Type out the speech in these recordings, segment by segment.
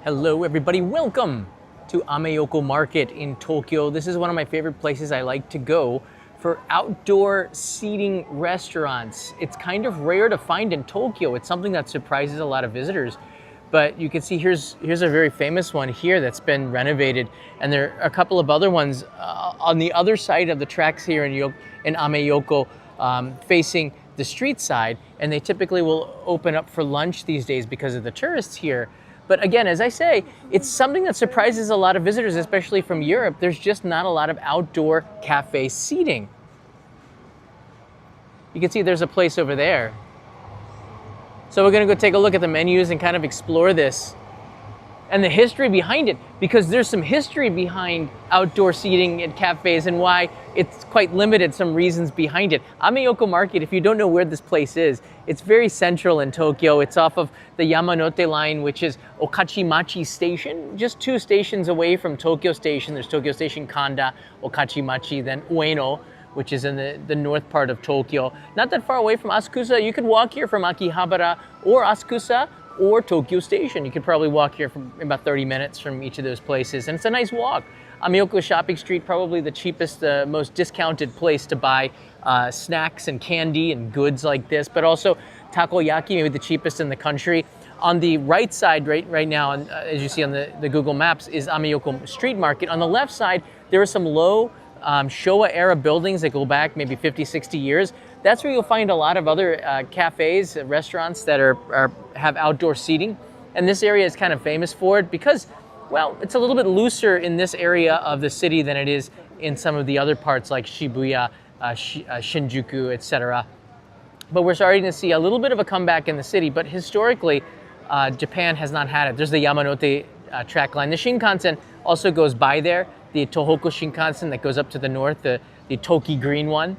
Hello everybody, welcome to Ameoko Market in Tokyo. This is one of my favorite places I like to go for outdoor seating restaurants. It's kind of rare to find in Tokyo. It's something that surprises a lot of visitors. But you can see here's a very famous one here that's been renovated, and there are a couple of other ones on the other side of the tracks here in Ameyoko, facing the street side, and they typically will open up for lunch these days because of the tourists here. But again, as I say, it's something that surprises a lot of visitors, especially from Europe. There's just not a lot of outdoor cafe seating. You can see there's a place over there. So we're gonna go take a look at the menus and kind of explore this and the history behind it, because there's some history behind outdoor seating at cafes and why it's quite limited, some reasons behind it. Ameyoko Market, if you don't know where this place is, it's very central in Tokyo. It's off of the Yamanote line, which is Okachimachi Station, just 2 stations away from Tokyo Station. There's Tokyo Station Kanda, Okachimachi, then Ueno, which is in the north part of Tokyo. Not that far away from Asakusa. You could walk here from Akihabara or Asakusa or Tokyo Station. You could probably walk here from about 30 minutes from each of those places. And it's a nice walk. Ameyoko Shopping Street, probably the cheapest, most discounted place to buy snacks and candy and goods like this, but also takoyaki, maybe the cheapest in the country. On the right side, right now, as you see on the Google Maps, is Ameyoko Street Market. On the left side, there are some low Showa era buildings that go back maybe 50, 60 years. That's where you'll find a lot of other cafes, restaurants that have outdoor seating. And this area is kind of famous for it because, well, it's a little bit looser in this area of the city than it is in some of the other parts like Shibuya, Shinjuku, etc. But we're starting to see a little bit of a comeback in the city, but historically, Japan has not had it. There's the Yamanote track line. The Shinkansen also goes by there, the Tohoku Shinkansen that goes up to the north, the Toki Green one.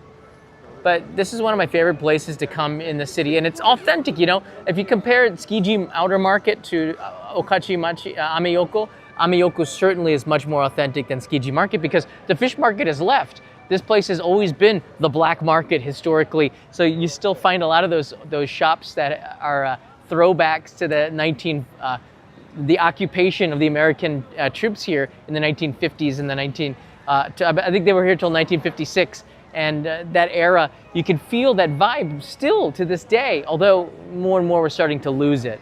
But this is one of my favorite places to come in the city, and it's authentic, you know. If you compare Tsukiji Outer Market to Okachimachi, Ameyoko certainly is much more authentic than Tsukiji Market because the fish market has left. This place has always been the black market historically, so you still find a lot of those shops that are throwbacks to the occupation of the American troops here in the 1950s and I think they were here till 1956. And that era, you can feel that vibe still to this day, although more and more we're starting to lose it.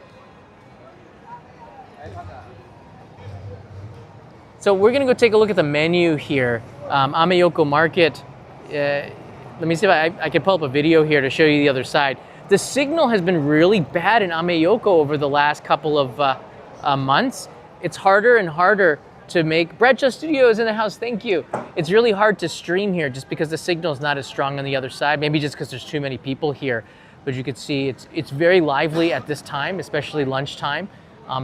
So we're gonna go take a look at the menu here. Ameyoko Market. Let me see if I can pull up a video here to show you the other side. The signal has been really bad in Ameyoko over the last couple of months. It's harder and harder to make. Bradshaw Studios in the house, thank you. It's really hard to stream here just because the signal is not as strong on the other side, maybe just because there's too many people here. But you can see it's very lively at this time, especially lunchtime,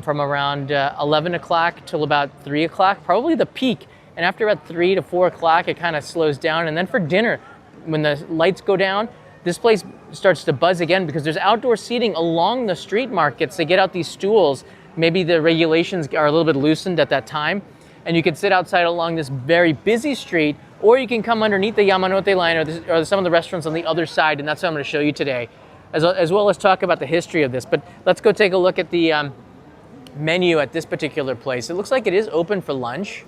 from around 11 o'clock till about 3 o'clock, probably the peak. And after about 3 to 4 o'clock, it kind of slows down. And then for dinner, when the lights go down, this place starts to buzz again because there's outdoor seating along the street markets. They get out these stools. Maybe the regulations are a little bit loosened at that time, and you can sit outside along this very busy street, or you can come underneath the Yamanote line or some of the restaurants on the other side, and that's what I'm going to show you today, as well as talk about the history of this. But let's go take a look at the menu at this particular place. It looks like it is open for lunch.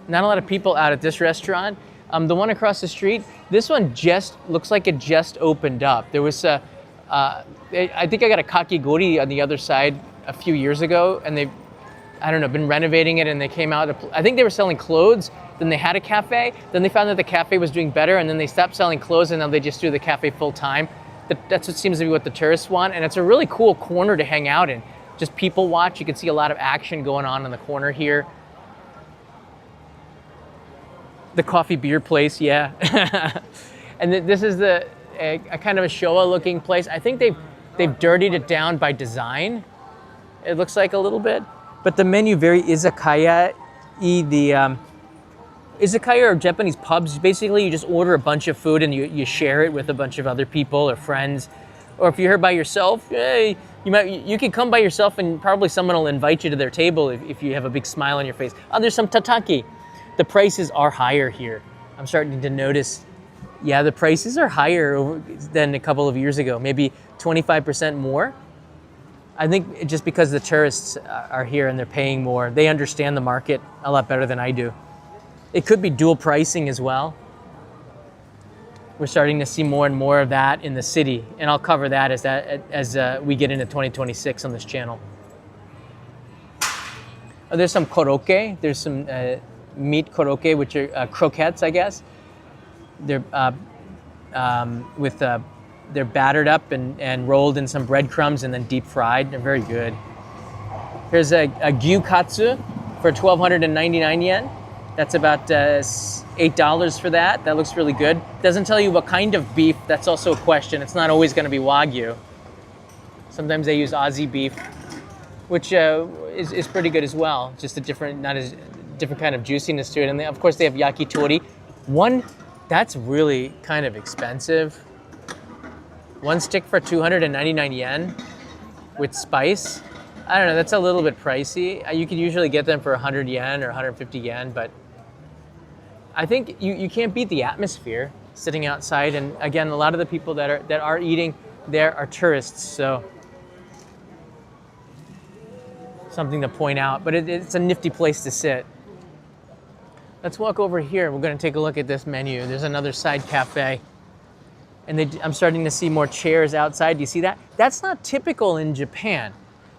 Not a lot of people out at this restaurant. The one across the street, this one just looks like it just opened up. There was I think I got a kakigori on the other side a few years ago, and they've, I don't know, been renovating it, and they came out, I think they were selling clothes, then they had a cafe, then they found that the cafe was doing better, and then they stopped selling clothes, and now they just do the cafe full time. That's what seems to be what the tourists want, and it's a really cool corner to hang out in. Just people watch. You can see a lot of action going on in the corner here. The coffee beer place, yeah. And this is a kind of a Showa looking place. I think they've dirtied it down by design. It looks like a little bit, but the menu very izakaya-y. Izakaya are Japanese pubs. Basically, you just order a bunch of food and you share it with a bunch of other people or friends. Or if you're here by yourself, hey, you can come by yourself and probably someone will invite you to their table if you have a big smile on your face. Oh, there's some tataki. The prices are higher here. I'm starting to notice, yeah, the prices are higher than a couple of years ago, maybe 25% more. I think just because the tourists are here and they're paying more, they understand the market a lot better than I do. It could be dual pricing as well. We're starting to see more and more of that in the city, and I'll cover that as we get into 2026 on this channel. Oh, there's some korokke. There's some meat korokke, which are croquettes, I guess. They're they're battered up and rolled in some breadcrumbs and then deep fried. They're very good. Here's a gyukatsu for 1,299 yen. That's about $8 for that. That looks really good. Doesn't tell you what kind of beef. That's also a question. It's not always going to be Wagyu. Sometimes they use Aussie beef, which is pretty good as well. Just a different kind of juiciness to it. And of course they have yakitori. One that's really kind of expensive. One stick for 299 yen with spice. I don't know, that's a little bit pricey. You could usually get them for 100 yen or 150 yen, but I think you can't beat the atmosphere sitting outside. And again, a lot of the people that are eating there are tourists, so something to point out. But it's a nifty place to sit. Let's walk over here. We're going to take a look at this menu. There's another side cafe. And I'm starting to see more chairs outside. Do you see that? That's not typical in Japan.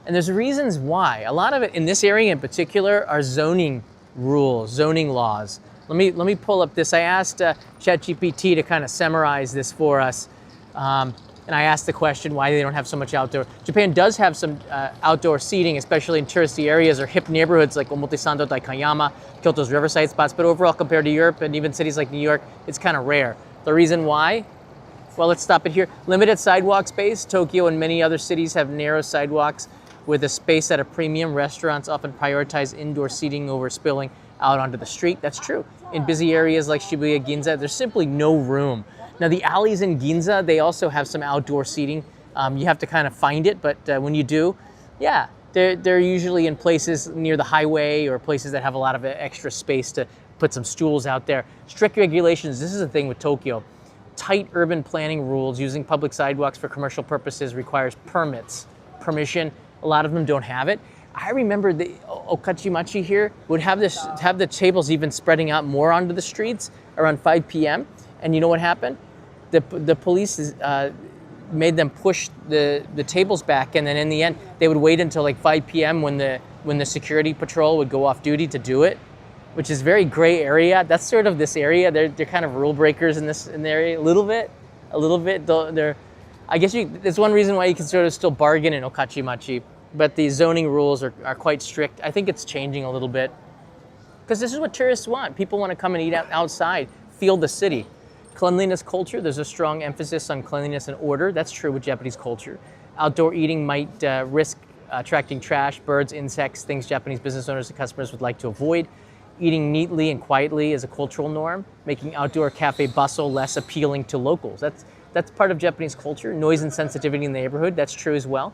And there's reasons why. A lot of it in this area in particular are zoning rules, zoning laws. Let me pull up this. I asked ChatGPT to kind of summarize this for us. And I asked the question why they don't have so much outdoor. Japan does have some outdoor seating, especially in touristy areas or hip neighborhoods like Omotesando, Daikanyama, Kyoto's riverside spots. But overall, compared to Europe and even cities like New York, it's kind of rare. The reason why? Well, let's stop it here. Limited sidewalk space. Tokyo and many other cities have narrow sidewalks with a space at a premium. Restaurants often prioritize indoor seating over spilling out onto the street. That's true. In busy areas like Shibuya, Ginza, there's simply no room. Now, the alleys in Ginza, they also have some outdoor seating. You have to kind of find it, but when you do, yeah, they're usually in places near the highway or places that have a lot of extra space to put some stools out there. Strict regulations. This is the thing with Tokyo. Tight urban planning rules. Using public sidewalks for commercial purposes requires permission. A lot of them don't have it. I remember the Okachimachi here would have the tables even spreading out more onto the streets around 5 p.m. And you know what happened? The police made them push the tables back, and then in the end, they would wait until like 5 p.m. when the security patrol would go off duty to do it, which is very gray area. That's sort of this area. They're kind of rule breakers in the area a little bit. I guess there's one reason why you can sort of still bargain in Okachimachi, but the zoning rules are quite strict. I think it's changing a little bit because this is what tourists want. People want to come and eat outside, feel the city. Cleanliness culture, there's a strong emphasis on cleanliness and order. That's true with Japanese culture. Outdoor eating might risk attracting trash, birds, insects, things Japanese business owners and customers would like to avoid. Eating neatly and quietly is a cultural norm, making outdoor cafe bustle less appealing to locals. That's part of Japanese culture. Noise and sensitivity in the neighborhood, that's true as well.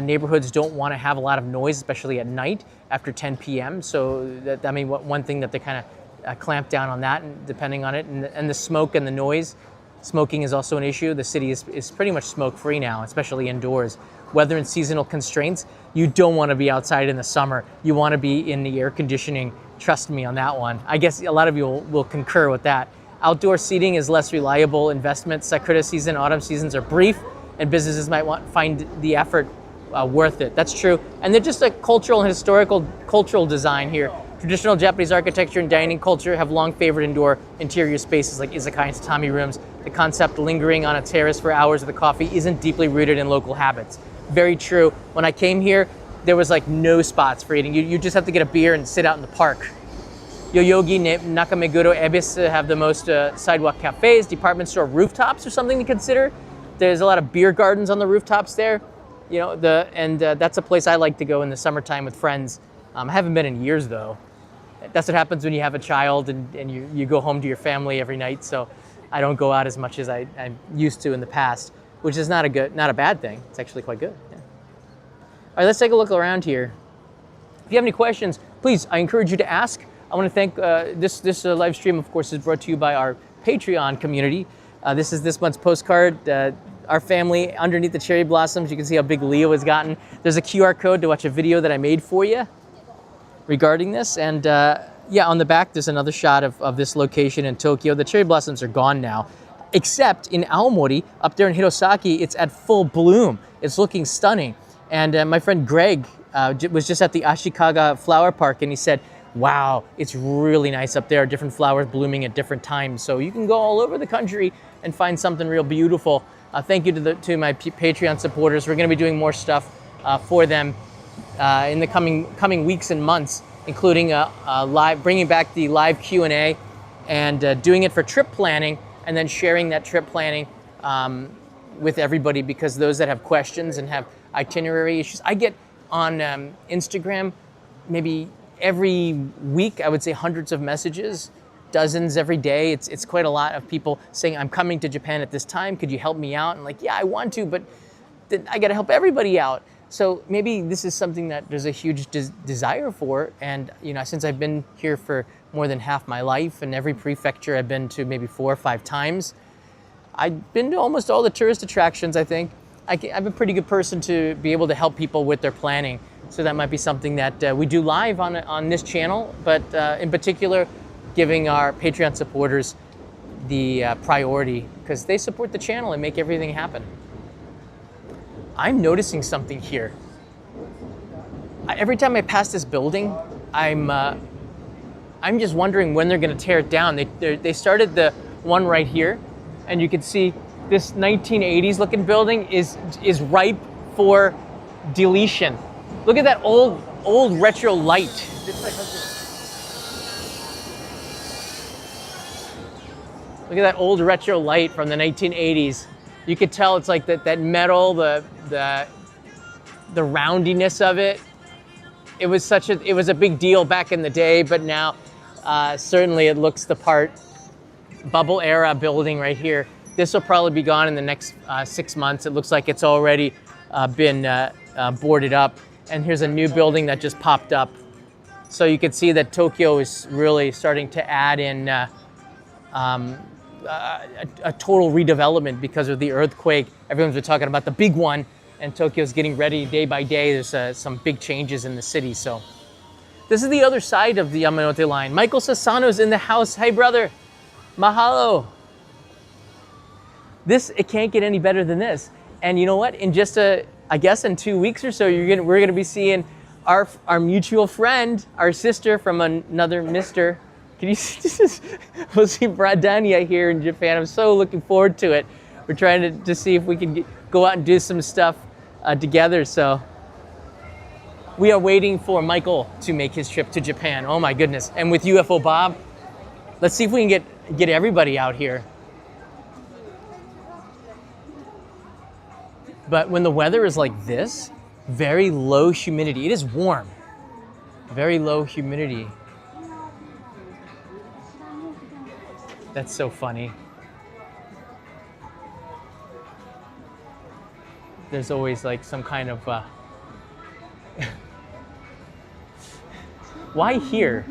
Neighborhoods don't want to have a lot of noise, especially at night after 10 p.m. So one thing that they kind of clamp down on that, and depending on it, and the smoke and the noise. Smoking is also an issue. The city is pretty much smoke-free now, especially indoors. Weather and seasonal constraints. You don't want to be outside in the summer. You want to be in the air conditioning. Trust me on that one. I guess a lot of you will concur with that. Outdoor seating is less reliable investment. Sakura season, autumn seasons are brief, and businesses might find the effort worth it. That's true. And they're just a cultural and cultural design here. Traditional Japanese architecture and dining culture have long favored indoor interior spaces like izakaya and tatami rooms. The concept lingering on a terrace for hours with a coffee isn't deeply rooted in local habits. Very true. When I came here, there was like no spots for eating. You just have to get a beer and sit out in the park. Yoyogi, Nakameguro, Ebisu have the most sidewalk cafes, department store rooftops are something to consider. There's a lot of beer gardens on the rooftops there. You know, that's a place I like to go in the summertime with friends. I haven't been in years though. That's what happens when you have a child and you go home to your family every night. So I don't go out as much as I'm used to in the past, which is not a bad thing. It's actually quite good. Yeah. All right, let's take a look around here. If you have any questions, please, I encourage you to ask. I want to thank this live stream, of course, is brought to you by our Patreon community. This is this month's postcard. our family underneath the cherry blossoms. You can see how big Leo has gotten. There's a QR code to watch a video that I made for you regarding this. And yeah, on the back, there's another shot of this location in Tokyo. The cherry blossoms are gone now, except in Aomori, up there in Hirosaki, it's at full bloom. It's looking stunning. And my friend Greg was just at the Ashikaga Flower Park, and he said, wow, it's really nice up there, different flowers blooming at different times. So you can go all over the country and find something real beautiful. Thank you to my Patreon supporters. We're gonna be doing more stuff for them in the coming weeks and months, including bringing back the live Q&A and doing it for trip planning, and then sharing that trip planning with everybody, because those that have questions and have itinerary issues, I get on Instagram maybe every week, I would say hundreds of messages, dozens every day. It's quite a lot of people saying, I'm coming to Japan at this time, could you help me out? And like, yeah, I want to, but I gotta help everybody out. So maybe this is something that there's a huge desire for. And you know, since I've been here for more than half my life, and every prefecture I've been to maybe 4 or 5 times, I've been to almost all the tourist attractions, I think. I'm a pretty good person to be able to help people with their planning. So that might be something that we do live on this channel, but in particular, giving our Patreon supporters the priority, because they support the channel and make everything happen. I'm noticing something here. Every time I pass this building, I'm just wondering when they're going to tear it down. They started the one right here, and you can see this 1980s looking building is ripe for deletion. Look at that old retro light. Look at that old retro light from the 1980s. You could tell it's like that metal, the roundiness of it. It was a big deal back in the day, but now certainly it looks the part. Bubble era building right here. This will probably be gone in the next 6 months. It looks like it's already been boarded up. And here's a new building that just popped up. So you can see that Tokyo is really starting to add in a total redevelopment because of the earthquake. Everyone's been talking about the big one, and Tokyo's getting ready day by day. There's some big changes in the city. So this is the other side of the Yamanote line. Michael Sassano's in the house. Hey, brother. Mahalo. It can't get any better than this. And you know what? In just I guess in 2 weeks or so, we're gonna be seeing our mutual friend, our sister from another Mr. Can you see? We'll see Bradania here in Japan. I'm so looking forward to it. We're trying to see if we can go out and do some stuff together. So we are waiting for Michael to make his trip to Japan. Oh my goodness! And with UFO Bob, let's see if we can get everybody out here. But when the weather is like this, very low humidity. It is warm, very low humidity. That's so funny. There's always like some kind of, why here?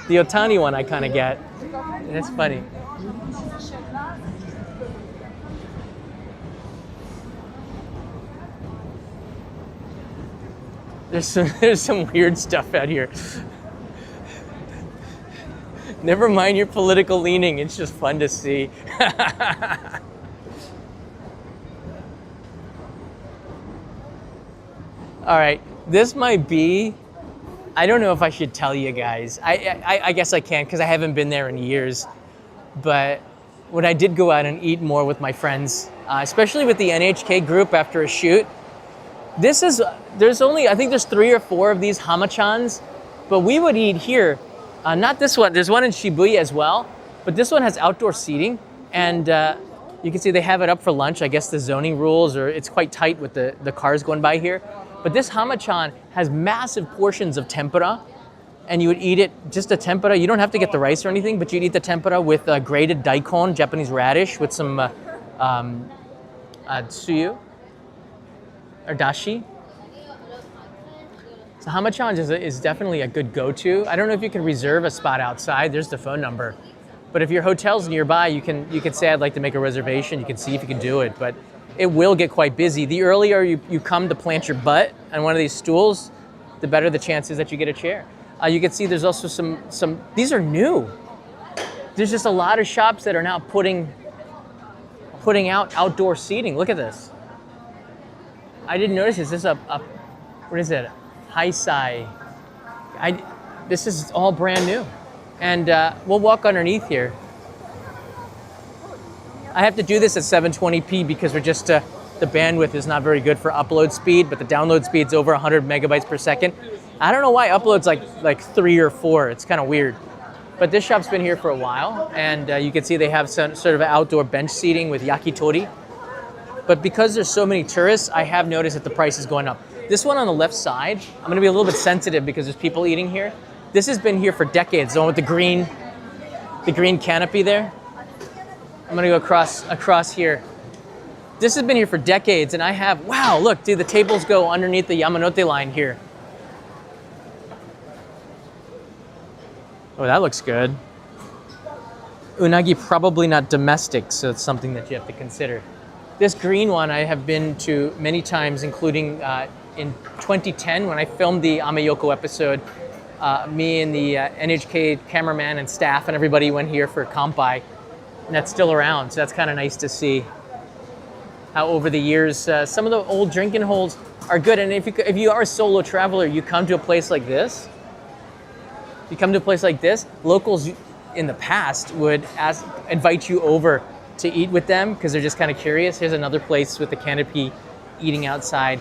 The Otani one I kind of get. That's funny. There's some weird stuff out here. Never mind your political leaning, it's just fun to see. All right, this might be, I don't know if I should tell you guys. I guess I can, because I haven't been there in years. But when I did go out and eat more with my friends, especially with the NHK group after a shoot, there's only, I think there's 3 or 4 of these hamachans, but we would eat here. Not this one, there's one in Shibuya as well, but this one has outdoor seating, and you can see they have it up for lunch. I guess the zoning rules, or it's quite tight with the cars going by here. But this hamachan has massive portions of tempura, and you would eat it, just a tempura. You don't have to get the rice or anything, but you'd eat the tempura with grated daikon, Japanese radish, with some tsuyu, or dashi. So hamachan is definitely a good go-to. I don't know if you can reserve a spot outside. There's the phone number. But if your hotel's nearby, you can say, I'd like to make a reservation. You can see if you can do it, but it will get quite busy. The earlier you come to plant your butt on one of these stools, the better the chances that you get a chair. You can see there's also some, these are new. There's just a lot of shops that are now putting out outdoor seating. Look at this. I didn't notice this. This is a what is it? Haisai. This is all brand new. And we'll walk underneath here. I have to do this at 720p because we're just, the bandwidth is not very good for upload speed, but the download speed's over 100 megabytes per second. I don't know why upload's like 3 or 4. It's kind of weird. But this shop's been here for a while, and you can see they have some sort of outdoor bench seating with yakitori. But because there's so many tourists, I have noticed that the price is going up. This one on the left side, I'm gonna be a little bit sensitive because there's people eating here. This has been here for decades, the one with the green canopy there. I'm gonna go across here. This has been here for decades, and I have, wow, look, dude, the tables go underneath the Yamanote line here. Oh, that looks good. Unagi probably not domestic, so it's something that you have to consider. This green one I have been to many times, including in 2010 when I filmed the Ameyoko episode. Me and the NHK cameraman and staff and everybody went here for Kampai, and that's still around, so that's kind of nice to see how over the years some of the old drinking holes are good. And if you are a solo traveler, you come to a place like this, locals in the past would invite you over to eat with them because they're just kind of curious. Here's another place with the canopy eating outside.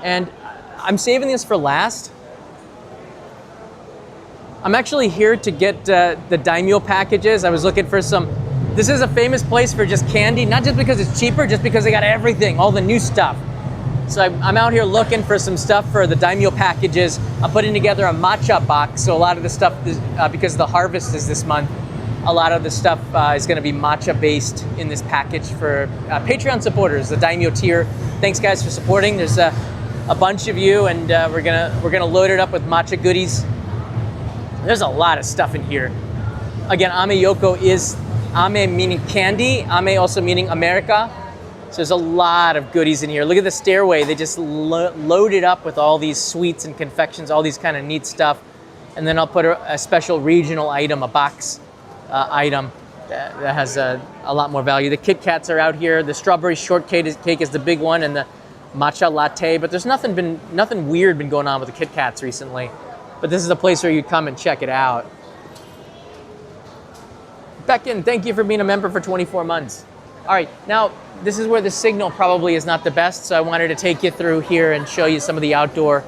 And I'm saving this for last. I'm actually here to get the daimyo packages. I was looking for some. This is a famous place for just candy, not just because it's cheaper, just because they got everything, all the new stuff. So I'm out here looking for some stuff for the daimyo packages. I'm putting together a matcha box. So a lot of the stuff, because the harvest is this month, a lot of the stuff is going to be matcha based in this package for Patreon supporters, the daimyo tier. Thanks guys for supporting. There's a bunch of you, and we're gonna load it up with matcha goodies. There's a lot of stuff in here. Again, Ameyoko is ame meaning candy, ame also meaning America. So there's a lot of goodies in here. Look at the stairway. They just loaded up with all these sweets and confections, all these kind of neat stuff. And then I'll put a special regional item, a box item that has a lot more value. The Kit Kats are out here. The strawberry shortcake is the big one, and the matcha latte. But there's nothing weird been going on with the Kit Kats recently. But this is a place where you come and check it out. Becken, thank you for being a member for 24 months. All right, now this is where the signal probably is not the best, so I wanted to take you through here and show you some of the outdoor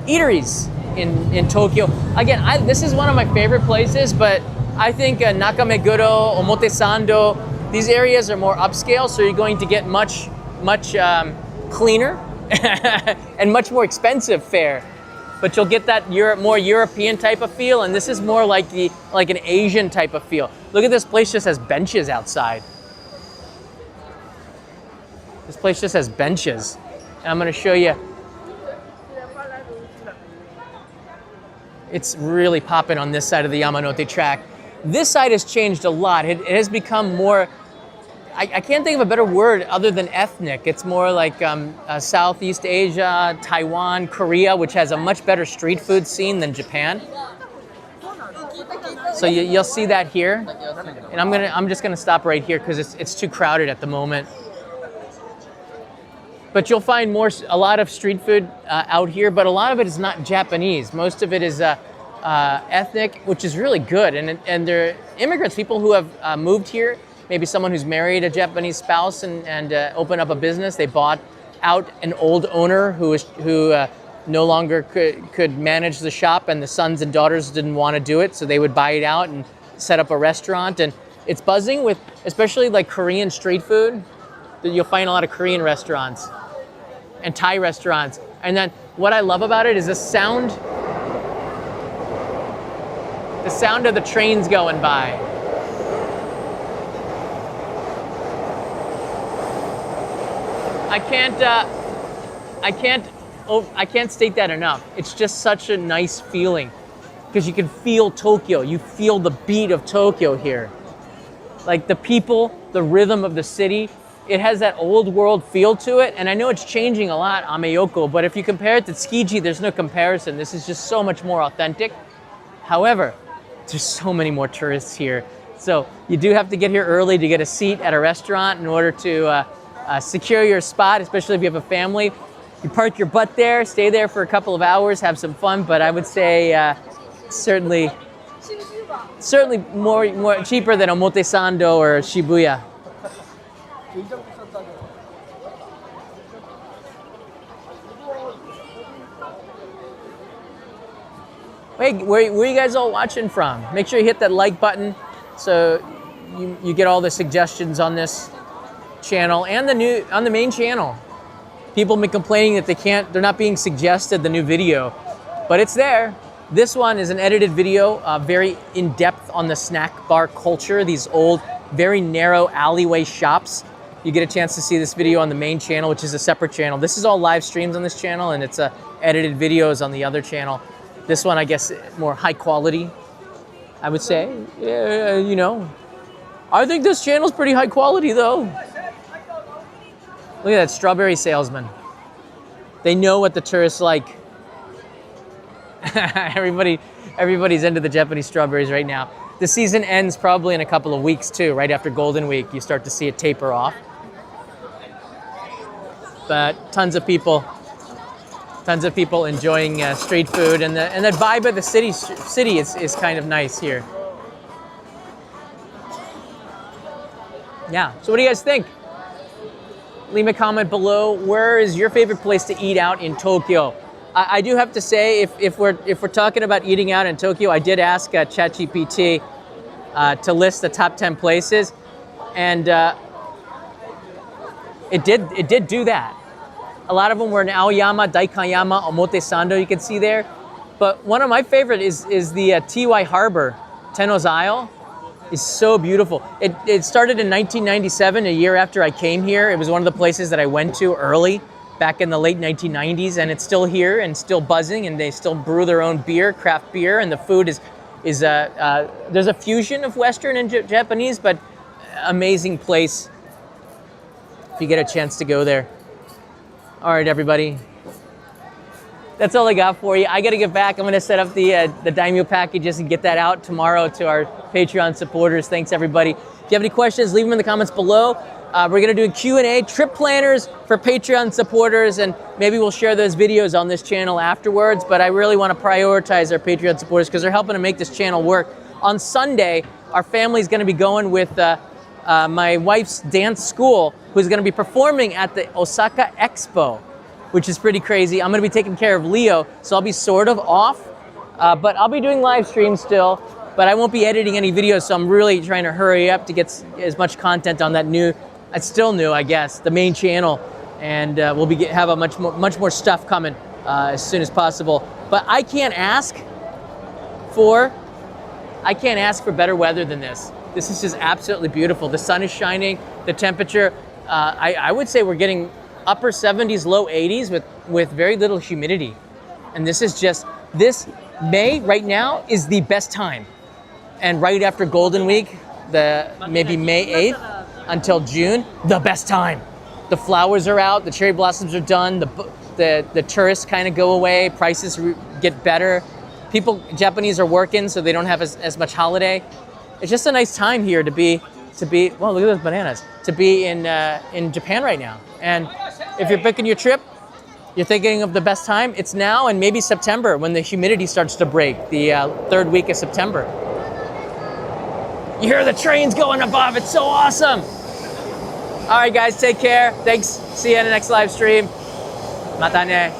eateries in Tokyo. Again, this is one of my favorite places, but I think Nakameguro, Omotesando, these areas are more upscale, so you're going to get much cleaner and much more expensive fare. But you'll get that more European type of feel, and this is more like an Asian type of feel. Look at this place, just has benches outside. This place just has benches. And I'm gonna show you. It's really popping on this side of the Yamanote track. This side has changed a lot. It has become more, I can't think of a better word other than ethnic. It's more like Southeast Asia, Taiwan, Korea, which has a much better street food scene than Japan. So you'll see that here. And I'm just gonna stop right here because it's too crowded at the moment. But you'll find a lot of street food out here, but a lot of it is not Japanese. Most of it is ethnic, which is really good. And they're immigrants, people who have moved here. Maybe someone who's married a Japanese spouse and opened up a business. They bought out an old owner who no longer could manage the shop, and the sons and daughters didn't want to do it, so they would buy it out and set up a restaurant. And it's buzzing with, especially like Korean street food. You'll find a lot of Korean restaurants and Thai restaurants. And then what I love about it is the sound of the trains going by. I can't state that enough. It's just such a nice feeling. because you can feel Tokyo. You feel the beat of Tokyo here. Like the people, the rhythm of the city. It has that old world feel to it. And I know it's changing a lot, Ameyoku, but if you compare it to Tsukiji, there's no comparison. This is just so much more authentic. However, there's so many more tourists here. So you do have to get here early to get a seat at a restaurant in order to secure your spot, especially if you have a family. You park your butt there, stay there for a couple of hours, have some fun, but I would say certainly more cheaper than Omotesando or Shibuya. Hey, where are you guys all watching from? Make sure you hit that like button so you get all the suggestions on this channel and on the main channel. People have been complaining that they're not being suggested the new video, but it's there. This one is an edited video, very in-depth on the snack bar culture, these old, very narrow alleyway shops. You get a chance to see this video on the main channel, which is a separate channel. This is all live streams on this channel, and it's edited videos on the other channel. This one, I guess, more high quality, I would say. Yeah, you know. I think this channel's pretty high quality, though. Look at that strawberry salesman. They know what the tourists like. Everybody's into the Japanese strawberries right now. The season ends probably in a couple of weeks, too. Right after Golden Week, you start to see it taper off. But tons of people enjoying street food, and the vibe of the city is kind of nice here. Yeah, so what do you guys think? Leave a comment below. Where is your favorite place to eat out in Tokyo? I do have to say, if we're talking about eating out in Tokyo, I did ask ChatGPT to list the top 10 places, and it did do that. A lot of them were in Aoyama, Daikanyama, Omotesando, you can see there. But one of my favorite is the TY Harbor, Tenno's Isle. It's so beautiful. It started in 1997, a year after I came here. It was one of the places that I went to early, back in the late 1990s, and it's still here and still buzzing, and they still brew their own beer, craft beer, and the food is there's a fusion of Western and Japanese, but amazing place if you get a chance to go there. All right, everybody. That's all I got for you. I got to get back. I'm going to set up the Daimyo packages and get that out tomorrow to our Patreon supporters. Thanks, everybody. If you have any questions, leave them in the comments below. We're going to do a Q&A, trip planners for Patreon supporters, and maybe we'll share those videos on this channel afterwards. But I really want to prioritize our Patreon supporters because they're helping to make this channel work. On Sunday, our family's going to be going with my wife's dance school, who's going to be performing at the Osaka Expo, which is pretty crazy. I'm going to be taking care of Leo, so I'll be sort of off, but I'll be doing live streams still, but I won't be editing any videos, so I'm really trying to hurry up to get as much content on that new, it's still new, I guess, the main channel, and we'll have a much more stuff coming as soon as possible. But I can't ask for better weather than this. This is just absolutely beautiful. The sun is shining, the temperature, I would say we're getting upper 70s, low 80s with very little humidity. And this May right now is the best time. And right after Golden Week, maybe May 8th until June, the best time. The flowers are out, the cherry blossoms are done, the tourists kind of go away, prices get better. Japanese are working, so they don't have as much holiday. It's just a nice time here to be, well, look at those bananas, to be in Japan right now. And if you're picking your trip, you're thinking of the best time, it's now and maybe September when the humidity starts to break, the third week of September. You hear the trains going above, it's so awesome. All right, guys, take care. Thanks, see you in the next live stream. Mata ne.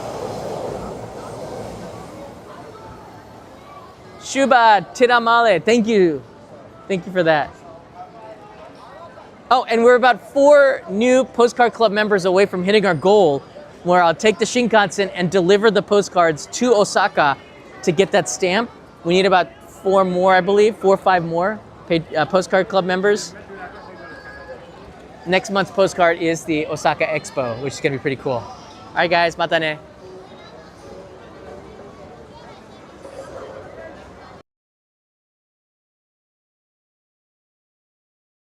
Shuba Tiramale, thank you. Thank you for that. Oh, and we're about 4 new Postcard Club members away from hitting our goal, where I'll take the Shinkansen and deliver the postcards to Osaka to get that stamp. We need about 4 more, I believe, 4 or 5 more Postcard Club members. Next month's postcard is the Osaka Expo, which is gonna be pretty cool. All right, guys, mata ne.